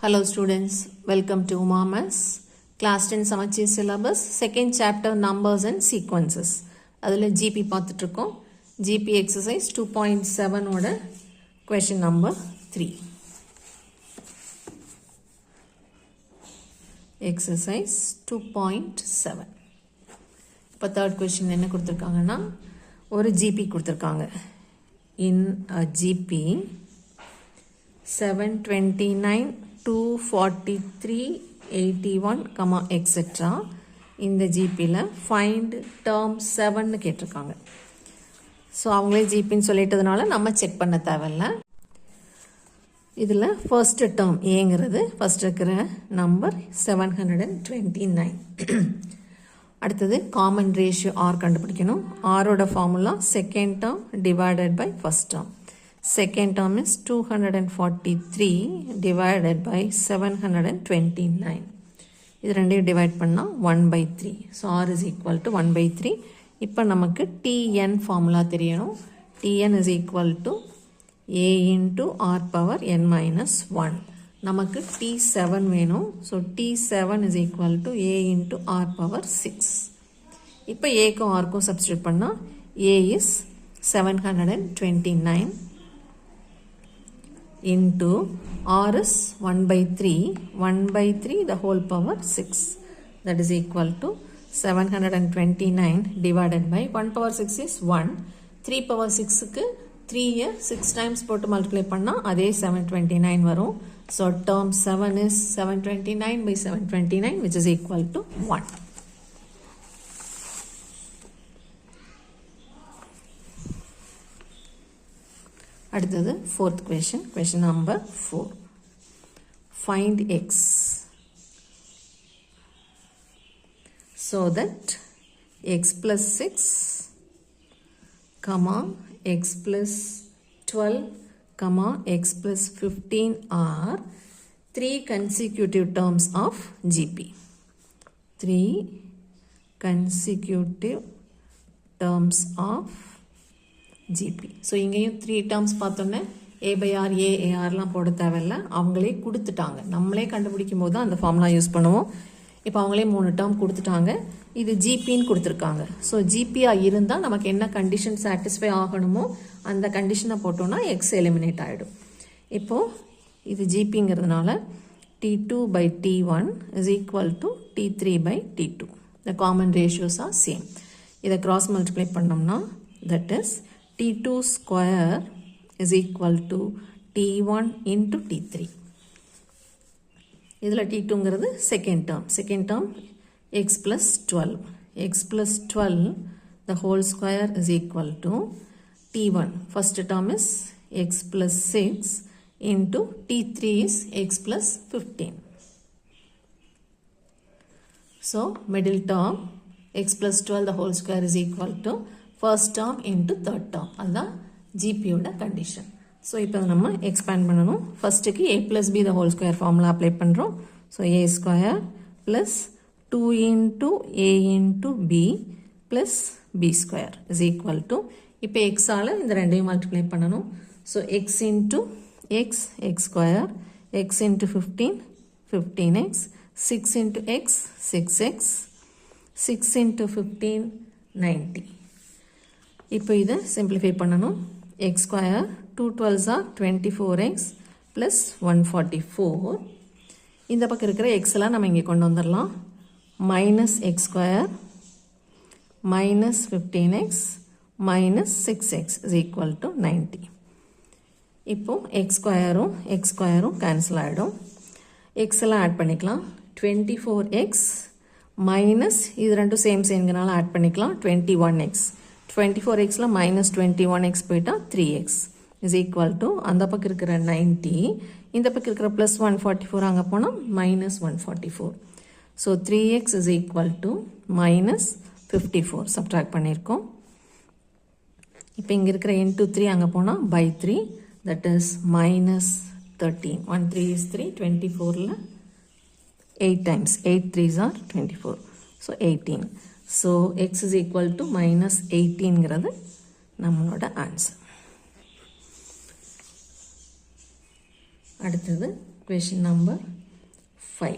Hello students, welcome to Mamas Class 10 Samacheer syllabus, second chapter numbers and sequences. அதில் GP பார்த்துட்டு இருக்கோம். GP exercise 2.7 ஓட question number 3. Exercise 2.7. இப்போ third question என்ன கொடுத்திருக்காங்கன்னா ஒரு GP கொடுத்திருக்காங்க. In a GP 729 243 81 etc. இந்த ஜிபியில் ஃபைண்ட் டேர்ம் 7 கேட்டிருக்காங்க. ஸோ அவங்களே ஜிபின்னு சொல்லிட்டதுனால நம்ம செக் பண்ண தேவையில்ல. இதில் ஃபர்ஸ்ட் டேர்ம் ஏங்கிறது ஃபர்ஸ்ட் இருக்கிற நம்பர் 729. அடுத்தது காமன் ரேஷியோ ஆர் கண்டுபிடிக்கணும். ஆரோட formula second term divided by first term. Second term is 243 divided by 729. இது ரெண்டையும் டிவைட் பண்ணால் 1/3. So R is equal to 1/3. இப்போ நமக்கு டிஎன் ஃபார்முலா தெரியணும். TN is equal to A into R power N minus 1. நமக்கு T7 வேணும். So T7 is equal to A into R power 6. இப்போ ஏக்கும் ஆர்க்கும் சப்ஸ்டியூட் பண்ணால் A is 729 into r is 1/3, 1/3 the whole power 6, that is equal to 729 divided by 1 power 6 is 1, 3 power 6 க்கு 3 6 times போட்டு multiply பண்ணா அதே 729 வரும். So term 7 is 729 by 729 which is equal to 1. அடுத்தது fourth question, question number 4. Find x so that x plus 6 comma x plus 12 comma x plus 15 are 3 consecutive terms of GP. 3 consecutive terms of GP. So இங்கேயும் 3 terms பார்த்தோன்னே ஏ by R ஏஆர்லாம் போட தேவையில்லை, அவங்களே கொடுத்துட்டாங்க. நம்மளே கண்டுபிடிக்கும் போது தான் அந்த ஃபார்முலா யூஸ் பண்ணுவோம். இப்போ அவங்களே 3 டேர்ம் கொடுத்துட்டாங்க. இது ஜிபின்னு கொடுத்துருக்காங்க. ஸோ ஜிபியாக இருந்தால் நமக்கு என்ன கண்டிஷன் சாட்டிஸ்ஃபை ஆகணுமோ அந்த கண்டிஷனை போட்டோன்னா எக்ஸ் எலிமினேட் ஆகிடும். இப்போது இது ஜிபிங்கிறதுனால T2 by T1 is equal to T3 by T2. The common ratios are same. இதை கிராஸ் மல்டிப்ளை பண்ணோம்னா that is T2 square is equal to T1 into T3. இதில் T2ங்கிறது second term x plus 12. x plus 12 the whole square is equal to T1. First term is x plus 6 into T3 is x plus 15. So middle term x plus 12 the whole square is equal to first term into third term. அதுதான் ஜிபியோட condition. So இப்போ நம்ம expand பண்ணணும். ஃபர்ஸ்ட்டுக்கு a plus b the whole square formula apply பண்ணுறோம். So a square plus 2 into a into b plus b square is equal to இப்போ எக்ஸால் இந்த ரெண்டையும் மல்டிப்ளை பண்ணணும். So x into x x square x into 15 15x 6 into x 6x 6 into 15 90. இப்போ இதை simplify பண்ணணும். X square 2 12s are 24x plus 144. இந்த பக்கம் இருக்கிற எக்ஸ்லாம் நம்ம இங்கே கொண்டு வந்துடலாம். Minus X square minus 15x minus 6x is equal to 90. இப்போது எக்ஸ் ஸ்கொயரும் கேன்சல் ஆகிடும். எக்ஸ் எல்லாம் ஆட் பண்ணிக்கலாம். 24x மைனஸ் இது ரெண்டும் சேம்ங்கிறனால ஆட் பண்ணிக்கலாம். 21x 24xல மைனஸ் 21x போயிட்டா 3x இஸ் ஈக்குவல் டு அந்த பக்கம் இருக்கிற 90, இந்த பக்கம் இருக்கிற ப்ளஸ் 144 அங்கே போனால் minus 144. So 3x is equal to minus 54 subtract பண்ணியிருக்கோம். இப்போ இங்கே இருக்கிற இன்ட்டு 3 அங்கே போனால் by 3 that is minus 13. 1 3 is 3, 24ல் 8 times 8 3s are 24. So 18. So x is equal to minus 18ங்கிறது நம்மளோட ஆன்சர். அடுத்தது Question number 5.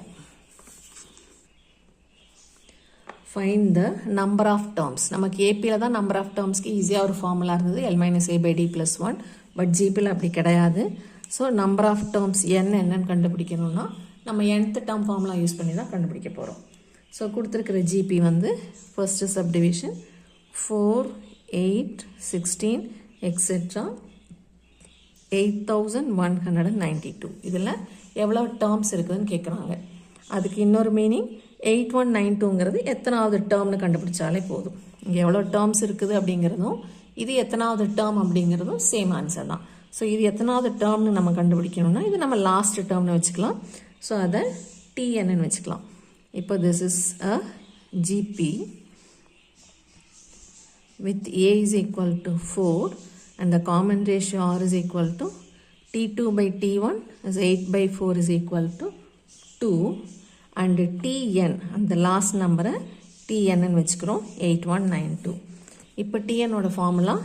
Find the number of terms. நமக்கு APல தான் number of termsக்கு ஈஸியாக ஒரு ஃபார்முலா இருந்தது L minus A by D plus 1. But GPல அப்படி கிடையாது. ஸோ number of terms என்னன்னு கண்டுபிடிக்கணும்னா நம்ம nth term ஃபார்முலா யூஸ் பண்ணி தான் கண்டுபிடிக்க போகிறோம். ஸோ கொடுத்துருக்கிற GP வந்து ஃபர்ஸ்ட் சப்டிவிஷன் 4, 8, 16 எக்ஸெட்ரா 8192. இதில் எவ்வளோ டேர்ம்ஸ் இருக்குதுன்னு கேட்குறாங்க. அதுக்கு இன்னொரு மீனிங் 8192ங்கிறது எத்தனாவது டேர்ம்னு கண்டுபிடிச்சாலே போதும். இங்கே எவ்வளோ டேர்ம்ஸ் இருக்குது அப்படிங்கிறதும் இது எத்தனாவது டேர்ம் அப்படிங்கிறதும் சேம் ஆன்சர் தான். ஸோ இது எத்தனாவது டேர்ம்னு நம்ம கண்டுபிடிக்கணும்னா இது நம்ம லாஸ்ட் டேர்ம்னு வச்சுக்கலாம். ஸோ அதை TNன்னு வச்சுக்கலாம். இப்போ this is a GP with A is equal to 4 and the common ratio R is equal to T2 by T1 is 8 by 4 is equal to 2 and TN and the last number TN ன்னு வச்சுக்கிறோம் 8192. இப்போ TN ஓட formula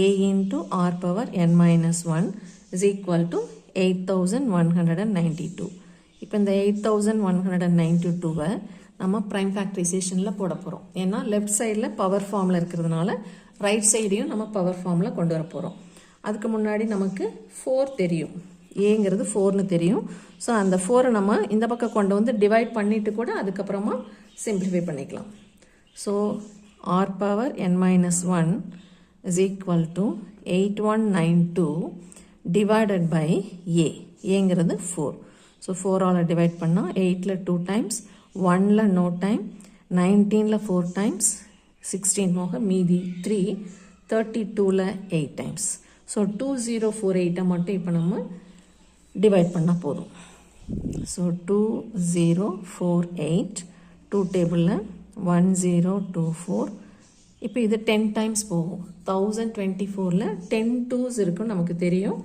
A into R power n minus 1 is equal to 8192. இப்போ இந்த 8192வை நம்ம prime ஃபேக்டரைசேஷனில் போட போகிறோம். ஏன்னா லெஃப்ட் சைடில் பவர் ஃபார்மில் இருக்கிறதுனால ரைட் சைடையும் நம்ம பவர் ஃபார்மில் கொண்டு வர போகிறோம். அதுக்கு முன்னாடி நமக்கு 4 தெரியும், ஏங்கிறது 4ன்னு தெரியும். ஸோ அந்த 4 நம்ம இந்த பக்கம் கொண்டு வந்து டிவைட் பண்ணிவிட்டு கூட அதுக்கப்புறமா சிம்பிளிஃபை பண்ணிக்கலாம். So R power n minus 1 is equal to 8192 divided by A. ஏங்கிறது 4. ஸோ 4ஆல் டிவைட் பண்ணால் 8ல் 2 டைம்ஸ், 1ல் நோ டைம், 19ல் 4 டைம்ஸ், 16 போக மீதி 3, 32ல் 8 டைம்ஸ். ஸோ 2048 மட்டும் இப்போ நம்ம டிவைட் பண்ணால் போதும். ஸோ 2048 2 டேபிளில் 1024. இப்போ இது 10 டைம்ஸ் போகும். 1024ல் 10 2s இருக்குன்னு நமக்கு தெரியும்.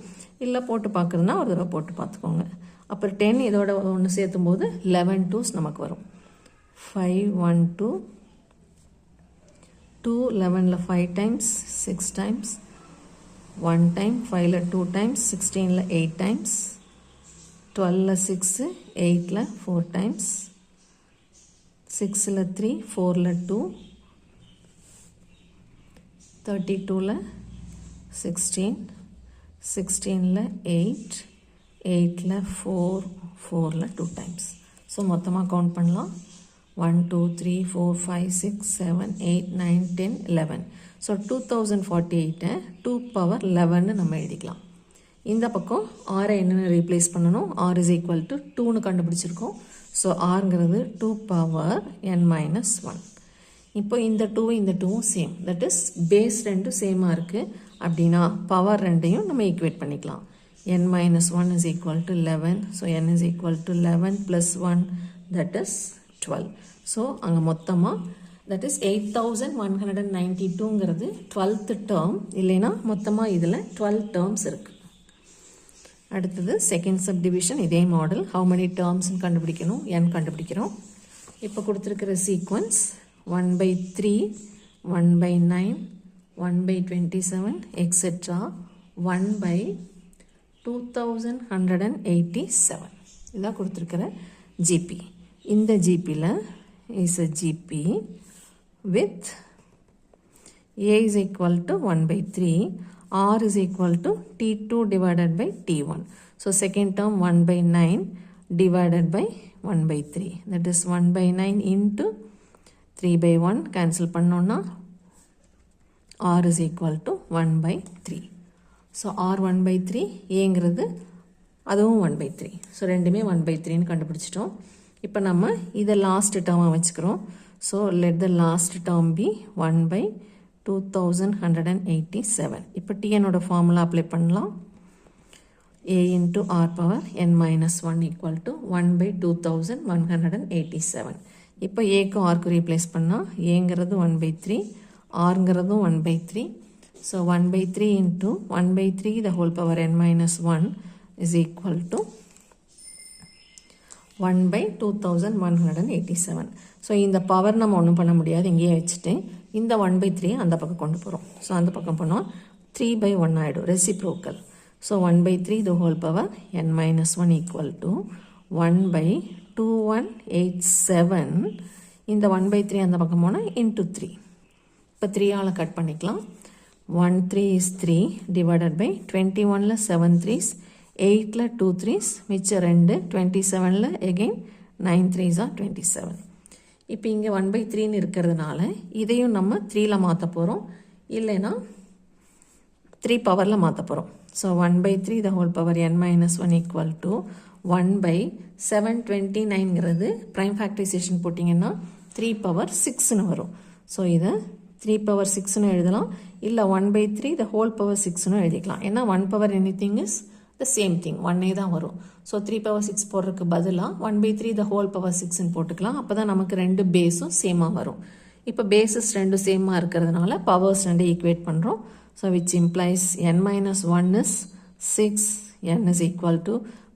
இல்லை போட்டு பார்க்குறதுனா ஒரு தடவை போட்டு பார்த்துக்கோங்க. அப்புறம் 10 இதோட ஒன்று சேர்த்தும் போது 11 2s நமக்கு வரும். 5 1 2 2 11ல் 5 டைம்ஸ், 6 டைம்ஸ், 1 டைம், 5ல் 2 டைம்ஸ், 16ல் 8 டைம்ஸ், 12ல் 6, 8ல் 4 டைம்ஸ், 6ல் 3, 4ல் 2, 32ல் 16, 16ல் 8, 8ல் 4, 4ல் 2 டைம்ஸ். ஸோ மொத்தமாக கவுண்ட் பண்ணலாம். 1 2 3 4 5 6 7 8 9 10 11. ஸோ 2048 2 power 11ன்னு நம்ம எழுதிக்கலாம். இந்த பக்கம் ஆரை என்னென்னு ரீப்ளேஸ் பண்ணணும். R is equal to 2ன்னு கண்டுபிடிச்சிருக்கோம். ஸோ ஆர்ங்கிறது 2 power n minus 1. இப்போ இந்த 2 இந்த 2வும் சேம், தட் இஸ் பேஸ் ரெண்டும் சேமாக இருக்குது. அப்படின்னா பவர் ரெண்டையும் நம்ம ஈக்குவேட் பண்ணிக்கலாம். n minus 1 is equal to 11. So n is equal to 11 plus 1, that is 12. So அங்கே மொத்தமாக that is 8192ங்கிறது 12th term. இல்லைன்னா மொத்தமாக இதில் 12 terms இருக்குது. அடுத்தது செகண்ட் சப்டிவிஷன், இதே மாடல். how many terms கண்டுபிடிக்கணும், n கண்டுபிடிக்கிறோம். இப்போ கொடுத்துருக்கிற சீக்வன்ஸ் 1/3, 1/9, 1/27 எக்ஸெட்ரா 1/2187. இதான் கொடுத்துருக்கிற GP. இந்த GPயில் is a GP with A is equal to 1/3, R is equal to T2 divided by T1. So second term 1/9 divided by 1/3. That is 1/9 into 3/1 cancel பண்ணோன்னா R is equal to 1/3. So R 1/3, ஏங்கிறது அதுவும் 1/3. So ரெண்டுமே 1/3ன்னு கண்டுபிடிச்சிட்டோம். இப்போ நம்ம இதை last டேர்மாக வச்சுக்கிறோம். So let the last term be 1/2187. இப்போ TNோட ஃபார்முலா அப்ளை பண்ணலாம். A into R power n minus 1 equal to 1/2187. இப்போ ஏக்கு ஆர்க்கு ரீப்ளேஸ் பண்ணால் ஏங்கிறது 1/3, ஆர்ங்கிறதும் 1/3. So 1/3 into 1/3 the whole power n minus 1 is equal to 1/2187. So இந்த பவர் நம்ம ஒன்றும் பண்ண முடியாது, இங்கேயே வச்சுட்டு இந்த 1/3 அந்த பக்கம் கொண்டு போகிறோம். ஸோ அந்த பக்கம் போனால் 3/1 ஆகிடும், reciprocal. So 1 by 3 the whole power n minus 1 equal to 1 by 2187. இந்த 1 by 3 அந்த பக்கம் போனா into 3. இப்போ 3 ஆல கட் பண்ணிக்கலாம். 1 3 is 3 divided by 21ல 7 3s 8ல 2 3s மிச்சம் 2 27ல again 9 3s are 27. இப்போ இங்கே 1 by 3ன்னு இருக்கிறதுனால இதையும் நம்ம 3ல மாற்ற போகிறோம், இல்லைன்னா 3 பவரில் மாற்ற போகிறோம். So 1 by 3 the whole power n minus 1 equal to 1 by 729ங்கிறது ப்ரைம் ஃபேக்டரைசேஷன் போட்டிங்கன்னா 3 power 6ன்னு வரும். ஸோ இதை 3 power 6ன்னு எழுதலாம், இல்லை 1 by 3 the whole power 6ன்னு எழுதிக்கலாம். ஏன்னா 1 power anything is the same thing, 1 தான் வரும். ஸோ 3 power 6 போடுறதுக்கு பதிலாக 1 by 3 the whole power 6ன்னு போட்டுக்கலாம். அப்போ தான் நமக்கு ரெண்டு பேஸும் சேமாக வரும். இப்போ பேஸஸ் ரெண்டு சேமாக இருக்கிறதுனால பவர்ஸ் ரெண்டு ஈக்குவேட் பண்ணுறோம். So which implies n minus 1 is 6, n is equal to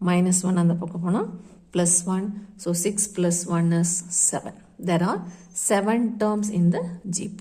minus 1 அந்த பக்கம் போனால் plus 1. So 6 plus 1 is 7. There are 7 terms in the GP.